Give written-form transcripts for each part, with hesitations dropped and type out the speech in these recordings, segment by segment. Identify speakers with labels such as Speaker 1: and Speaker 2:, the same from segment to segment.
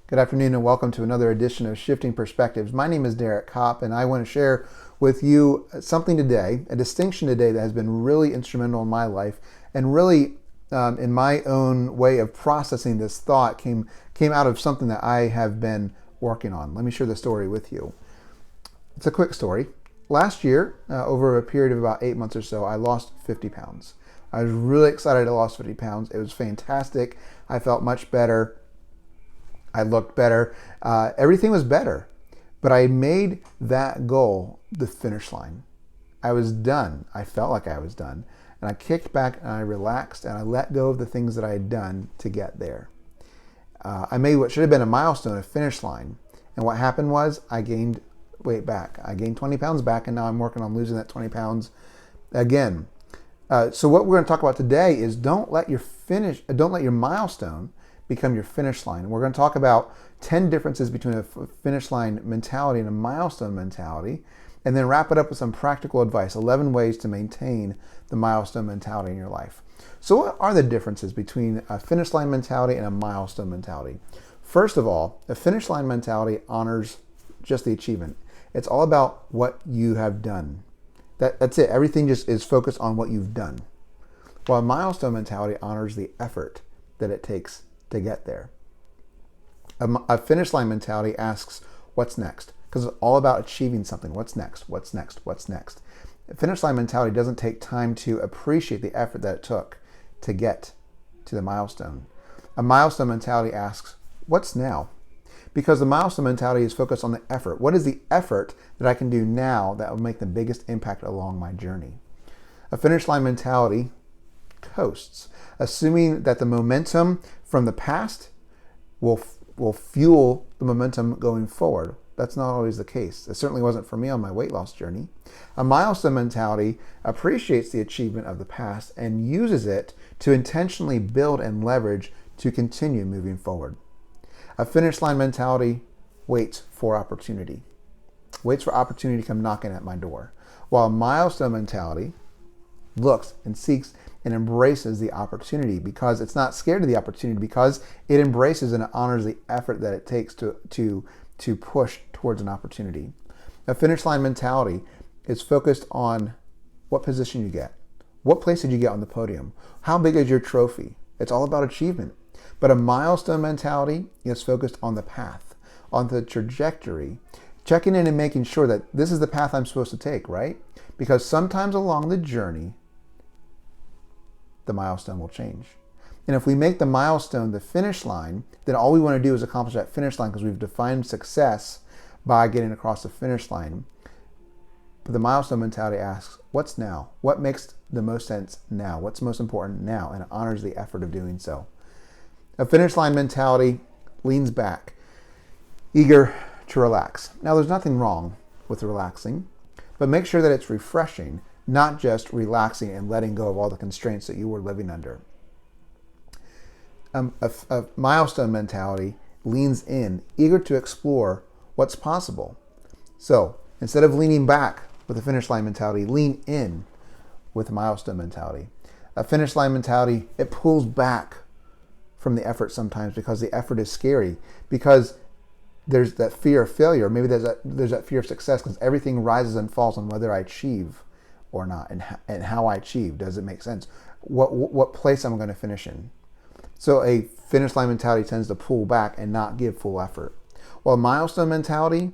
Speaker 1: Good afternoon and welcome to another edition of Shifting Perspectives. My name is Derek Kopp and I want to share with you something today, a distinction today that has been really instrumental in my life and really in my own way of processing this thought came out of something that I have been working on. Let me share the story with you. It's a quick story. Last year, over a period of about 8 months or so, I lost 50 pounds. I was really excited I lost 50 pounds. It was fantastic. I felt much better. I looked better. Everything was better. But I made that goal the finish line. I was done. I felt like I was done. And I kicked back and I relaxed and I let go of the things that I had done to get there. I made what should have been a milestone, a finish line. And what happened was I gained weight back. I gained 20 pounds back and now I'm working on losing that 20 pounds again. So what we're going to talk about today is don't let your milestone become your finish line. We're going to talk about 10 differences between a finish line mentality and a milestone mentality, and then wrap it up with some practical advice, 11 ways to maintain the milestone mentality in your life. So what are the differences between a finish line mentality and a milestone mentality? First of all, a finish line mentality honors just the achievement. It's all about what you have done. That's it. Everything just is focused on what you've done. While a milestone mentality honors the effort that it takes to get there. A finish line mentality asks, what's next? Because it's all about achieving something. What's next? What's next? What's next? A finish line mentality doesn't take time to appreciate the effort that it took to get to the milestone. A milestone mentality asks, what's now? Because the milestone mentality is focused on the effort. What is the effort that I can do now that will make the biggest impact along my journey? A finish line mentality coasts, assuming that the momentum from the past will fuel the momentum going forward. That's not always the case. It certainly wasn't for me on my weight loss journey. A milestone mentality appreciates the achievement of the past and uses it to intentionally build and leverage to continue moving forward. A finish line mentality waits for opportunity. Waits for opportunity to come knocking at my door. While a milestone mentality looks and seeks and embraces the opportunity because it's not scared of the opportunity, because it embraces and it honors the effort that it takes to push towards an opportunity. A finish line mentality is focused on what position you get. What place did you get on the podium? How big is your trophy? It's all about achievement. But a milestone mentality is focused on the path, on the trajectory, checking in and making sure that this is the path I'm supposed to take, right? Because sometimes along the journey, the milestone will change. And if we make the milestone the finish line, then all we want to do is accomplish that finish line because we've defined success by getting across the finish line. But the milestone mentality asks, what's now? What makes the most sense now? What's most important now? And it honors the effort of doing so. A finish line mentality leans back, eager to relax. Now, there's nothing wrong with relaxing, but make sure that it's refreshing, not just relaxing and letting go of all the constraints that you were living under. A milestone mentality leans in, eager to explore what's possible. So instead of leaning back with a finish line mentality, lean in with a milestone mentality. A finish line mentality, it pulls back from the effort sometimes because the effort is scary, because there's that fear of failure. Maybe there's that fear of success because everything rises and falls on whether I achieve or not, and how I achieve. Does it make sense? What place I'm going to finish in? So a finish line mentality tends to pull back and not give full effort. While a milestone mentality,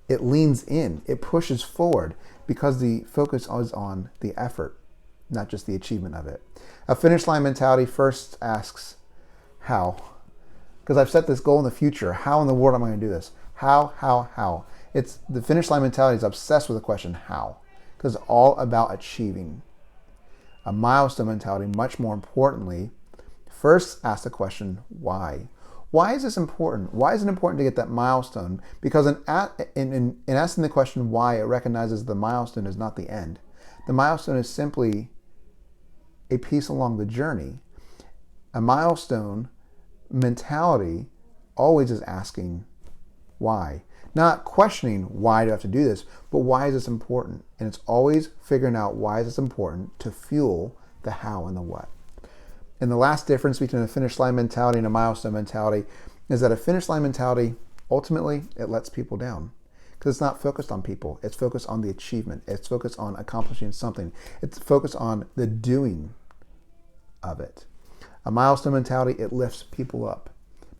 Speaker 1: it leans in, it pushes forward because the focus is on the effort, not just the achievement of it. A finish line mentality first asks, how? Because I've set this goal in the future. How in the world am I going to do this? How? It's the finish line mentality is obsessed with the question, how? Because it's all about achieving. A milestone mentality, much more importantly, first asks the question, why? Why is this important? Why is it important to get that milestone? Because in asking the question why, it recognizes the milestone is not the end. The milestone is simply a piece along the journey. A milestone mentality always is asking why. Not questioning why do I have to do this, but why is this important? And it's always figuring out why is this important to fuel the how and the what. And the last difference between a finish line mentality and a milestone mentality is that a finish line mentality, ultimately, it lets people down. Because it's not focused on people. It's focused on the achievement. It's focused on accomplishing something. It's focused on the doing of it. A milestone mentality, it lifts people up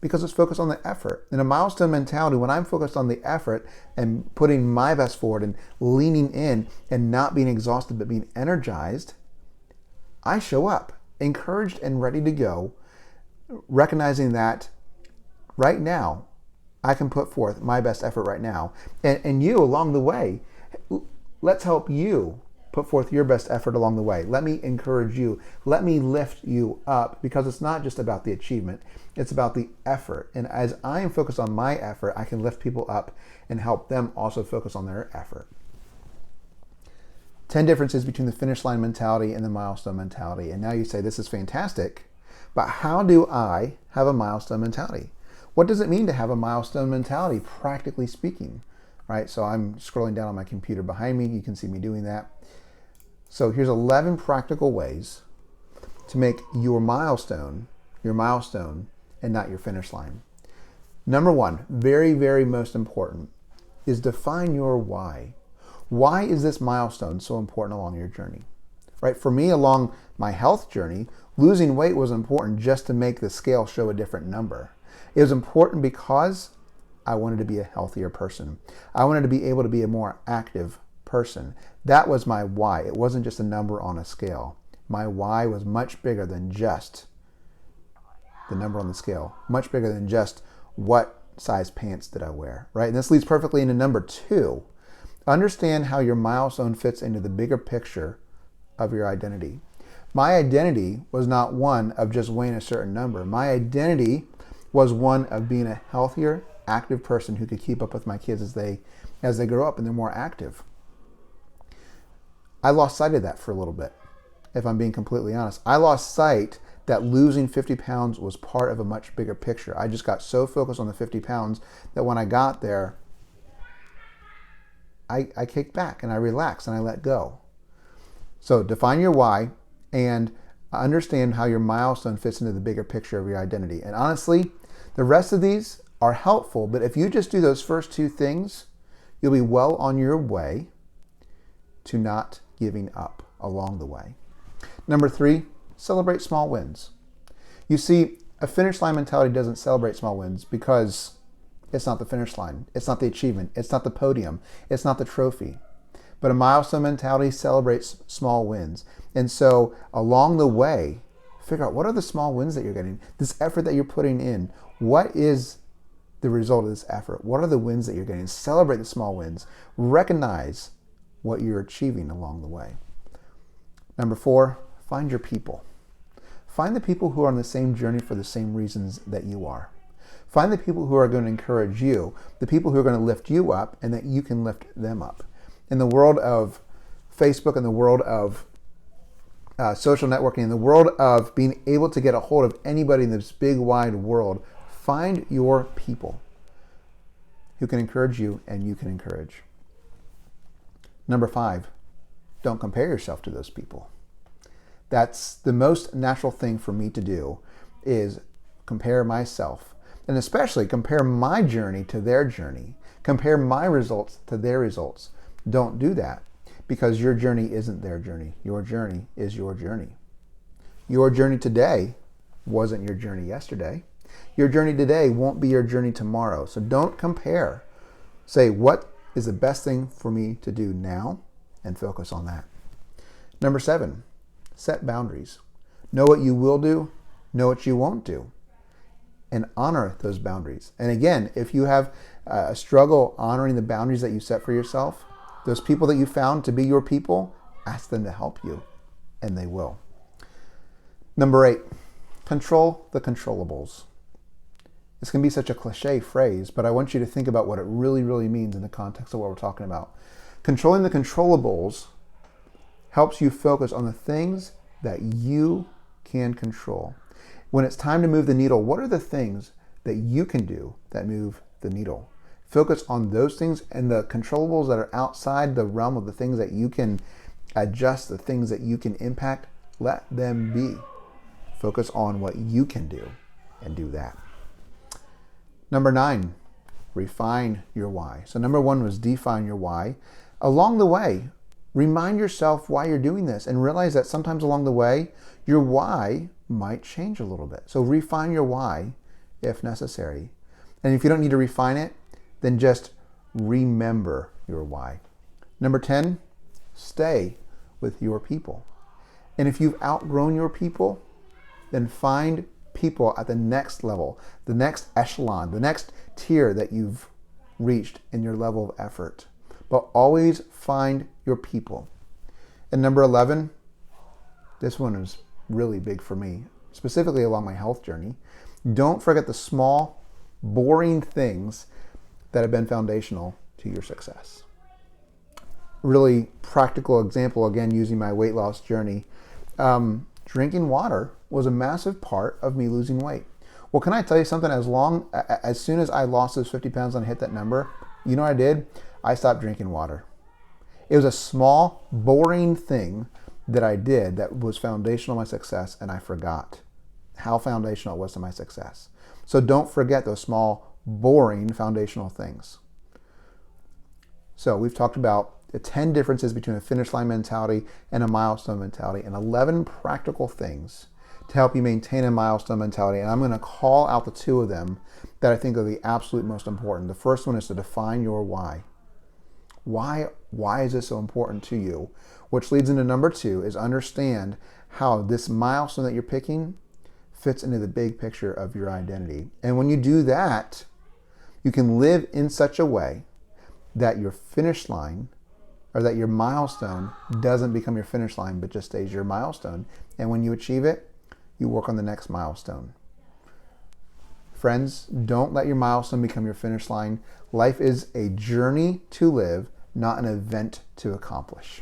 Speaker 1: because it's focused on the effort. In a milestone mentality, when I'm focused on the effort and putting my best forward and leaning in and not being exhausted but being energized, I show up encouraged and ready to go, recognizing that right now I can put forth my best effort right now. And you along the way, let's help you put forth your best effort along the way. Let me encourage you. Let me lift you up, because it's not just about the achievement. It's about the effort. And as I am focused on my effort, I can lift people up and help them also focus on their effort. 10 differences between the finish line mentality and the milestone mentality. And now you say, this is fantastic, but how do I have a milestone mentality? What does it mean to have a milestone mentality, practically speaking? Right? So I'm scrolling down on my computer behind me. You can see me doing that. So here's 11 practical ways to make your milestone and not your finish line. Number one, very, very most important, is define your why. Why is this milestone so important along your journey? Right? For me, along my health journey, losing weight was important just to make the scale show a different number. It was important because I wanted to be a healthier person. I wanted to be able to be a more active person. That was my why. It wasn't just a number on a scale. My why was much bigger than just the number on the scale, much bigger than just what size pants did I wear, right? And this leads perfectly into number two. Understand how your milestone fits into the bigger picture of your identity. My identity was not one of just weighing a certain number. My identity was one of being a healthier, active person who could keep up with my kids as they grow up and they're more active. I lost sight of that for a little bit, if I'm being completely honest. I lost sight that losing 50 pounds was part of a much bigger picture. I just got so focused on the 50 pounds that when I got there, I kicked back and I relaxed and I let go. So define your why and understand how your milestone fits into the bigger picture of your identity. And honestly, the rest of these are helpful, but if you just do those first two things, you'll be well on your way to not giving up along the way. Number three, celebrate small wins. You see, a finish line mentality doesn't celebrate small wins because it's not the finish line. It's not the achievement. It's not the podium. It's not the trophy. But a milestone mentality celebrates small wins. And so along the way, figure out what are the small wins that you're getting, this effort that you're putting in. What is the result of this effort? What are the wins that you're getting? Celebrate the small wins. Recognize what you're achieving along the way. Number four, find your people. Find the people who are on the same journey for the same reasons that you are. Find the people who are going to encourage you, the people who are going to lift you up, and that you can lift them up. In the world of Facebook, in the world of social networking, in the world of being able to get a hold of anybody in this big, wide world, find your people who can encourage you and you can encourage. Number five, don't compare yourself to those people. That's the most natural thing for me to do, is compare myself, and especially compare my journey to their journey. Compare my results to their results. Don't do that, because your journey isn't their journey. Your journey is your journey. Your journey today wasn't your journey yesterday. Your journey today won't be your journey tomorrow. So don't compare. Say, what is the best thing for me to do now, and focus on that. Number seven, set boundaries. Know what you will do, know what you won't do, and honor those boundaries. And again, if you have a struggle honoring the boundaries that you set for yourself, those people that you found to be your people, ask them to help you, and they will. Number eight, control the controllables. This can be such a cliche phrase, but I want you to think about what it really, really means in the context of what we're talking about. Controlling the controllables helps you focus on the things that you can control. When it's time to move the needle, what are the things that you can do that move the needle? Focus on those things, and the controllables that are outside the realm of the things that you can adjust, the things that you can impact, let them be. Focus on what you can do and do that. Number 9, refine your why. So number 1 was define your why. Along the way, remind yourself why you're doing this and realize that sometimes along the way, your why might change a little bit. So refine your why if necessary. And if you don't need to refine it, then just remember your why. Number 10, stay with your people. And if you've outgrown your people, then find people at the next level, the next echelon, the next tier that you've reached in your level of effort. But always find your people. And number 11, this one is really big for me, specifically along my health journey. Don't forget the small, boring things that have been foundational to your success. Really practical example, again, using my weight loss journey. Drinking water was a massive part of me losing weight. Well, can I tell you something? As soon as I lost those 50 pounds and hit that number, you know what I did? I stopped drinking water. It was a small, boring thing that I did that was foundational to my success, and I forgot how foundational it was to my success. So don't forget those small, boring, foundational things. So we've talked about the 10 differences between a finish line mentality and a milestone mentality, and 11 practical things to help you maintain a milestone mentality. And I'm going to call out the 2 of them that I think are the absolute most important. The first one is to define your why. Why is this so important to you? Which leads into number 2 is understand how this milestone that you're picking fits into the big picture of your identity. And when you do that, you can live in such a way that your finish line, or that your milestone doesn't become your finish line, but just stays your milestone. And when you achieve it, you work on the next milestone. Friends, don't let your milestone become your finish line. Life is a journey to live, not an event to accomplish.